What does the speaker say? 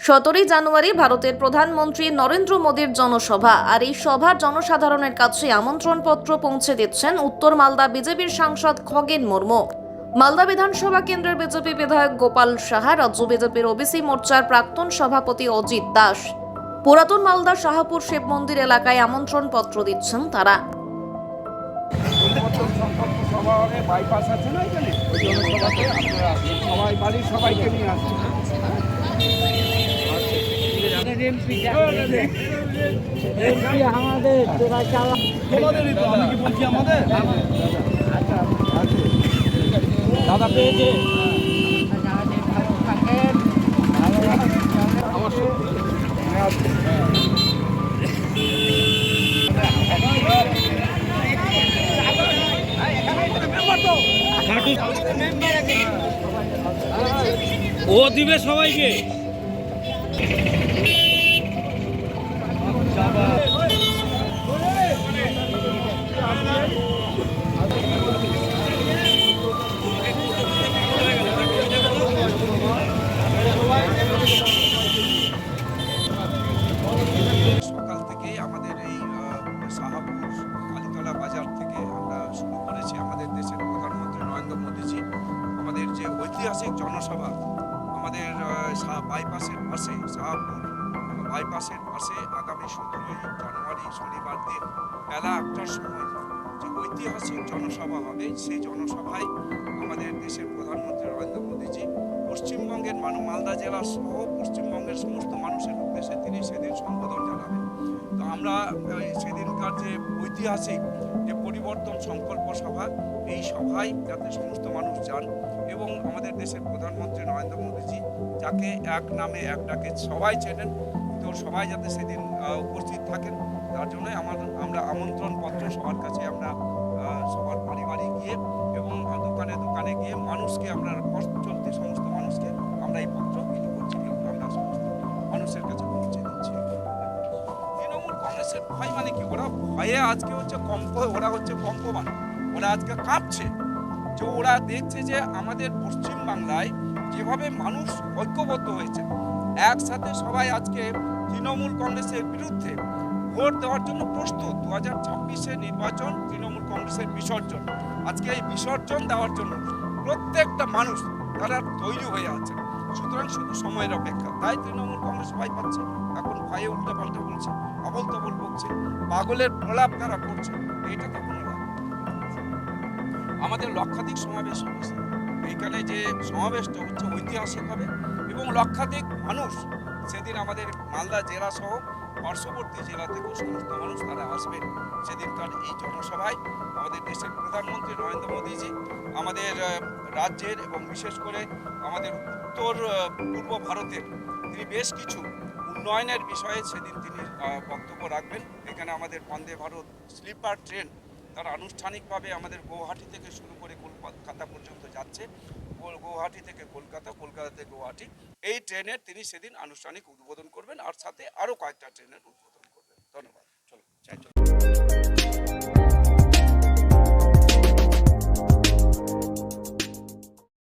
17 জানুয়ারি ভারতের প্রধানমন্ত্রী নরেন্দ্র মোদীর জনসভা। আর এই সভার জনসাধারণের কাছে আমন্ত্রণপত্র পৌঁছে দিচ্ছেন উত্তর মালদা বিজেপির সাংসদ খগেন মুর্মু। মালদা বিধানসভা কেন্দ্রের বিজেপি বিধায়ক গোপাল সাহা, রাজ্য বিজেপির ওবিসি মোর্চার প্রাক্তন সভাপতি অজিত দাস পুরাতন মালদা শাহপুর শিব মন্দির এলাকায় আমন্ত্রণপত্র দিচ্ছেন তারা। পরিবর্তন সংকল্প সভা হবে, বাইপাস আছে না এখানে, ওই জনসভাতে আপনারা আসবেন, সবাই বাড়ির সবাইকে নিয়ে আসবেন। দাদা পেয়েছে ও দিবে সবাইকে। সকাল থেকেই আমাদের এই শাহপুর কালীতলা বাজার থেকে আমরা শুরু করেছি আমাদের দেশের প্রধানমন্ত্রী নরেন্দ্র মোদীজি আমাদের যে ঐতিহাসিক জনসভা আমাদের বাইপাসের পাশে, শাহপুর বাইপাসের পাশে আগামী 17ই জানুয়ারি শনিবার দিন বেলা 1টার সময় যে ঐতিহাসিক জনসভা হবে, সেই জনসভায় আমাদের দেশের প্রধানমন্ত্রী নরেন্দ্র মোদীজি পশ্চিমবঙ্গের মালদা জেলা সহ পশ্চিমবঙ্গের সমস্ত মানুষের উদ্দেশ্যে তিনি সেদিন সম্বোধন জানাবেন। তো আমরা সেদিনকার যে ঐতিহাসিক যে পরিবর্তন সংকল্প সভা, এই সভায় যাতে সমস্ত মানুষ যান এবং আমাদের দেশের প্রধানমন্ত্রী নরেন্দ্র মোদীজি, যাকে এক নামে এক ডাকে সবাই চেনেন, তো সবাই যাতে সেদিন উপস্থিত থাকেন, তার জন্য আমরা আমন্ত্রণপত্র সবার কাছে আমরা সবার বাড়ি গিয়ে এবং দোকানে দোকানে গিয়ে মানুষকে আমরা পথ চলতি সমস্ত মানুষকে আমরা এই পত্র বিলি করছি এবং আমরা সমস্ত মানুষের কাছে পৌঁছে দিচ্ছি। তৃণমূল কংগ্রেসের ভয় মানে কি? ওরা ভয়ে আজকে ওরা হচ্ছে কম্পমান, ওরা আজকে কাঁপছে। যে ওরা দেখছে যে আমাদের পশ্চিম বাংলায় যেভাবে মানুষ ঐক্যবদ্ধ হয়েছে, একসাথে সবাই আজকে তৃণমূল কংগ্রেসের বিরুদ্ধে ভোট দেওয়ার জন্য প্রস্তুত। 2026 নির্বাচন তৃণমূল কংগ্রেসের বিসর্জন। আজকে এই বিসর্জন দেওয়ার জন্য প্রত্যেকটা মানুষ তারা তৈরি হয়ে আছে। সুতরাং শুধু সময়ের অপেক্ষা। তাই তৃণমূল কংগ্রেস ভয় পাচ্ছে, এখন ভয়ে উল্টো পাল্টা বলছে, আবল তাবল বলছে, পাগলের প্রলাপ তারা করছে। এটা তো কোনো না। আমাদের লক্ষাধিক সমাবেশ হচ্ছে, এইখানে যে সমাবেশটা হচ্ছে ঐতিহাসিক হবে এবং লক্ষাধিক মানুষ সেদিন আমাদের মালদা জেলা সহ পার্শ্ববর্তী জেলা থেকে সমস্ত মানুষ তারা আসবেন সেদিনকার এই জনসভায়। আমাদের দেশের প্রধানমন্ত্রী নরেন্দ্র মোদীজি আমাদের রাজ্যের এবং বিশেষ করে আমাদের উত্তর পূর্ব ভারতের তিনি বেশ কিছু উন্নয়নের বিষয়ে সেদিন তিনি বক্তব্য রাখবেন। এখানে আমাদের বন্দে ভারত স্লিপার ট্রেন তারা আনুষ্ঠানিকভাবে আমাদের গৌহাটি থেকে শুরু করে কলকাতা পর্যন্ত যাচ্ছে, গৌহাটি থেকে কলকাতা, কলকাতা থেকে গৌহাটি। এই ট্রেনের তিনি সেদিন আনুষ্ঠানিক উদ্বোধন করবেন আর সাথে আরও কয়েকটা ট্রেনের উদ্বোধন করবেন। ধন্যবাদ। চলো।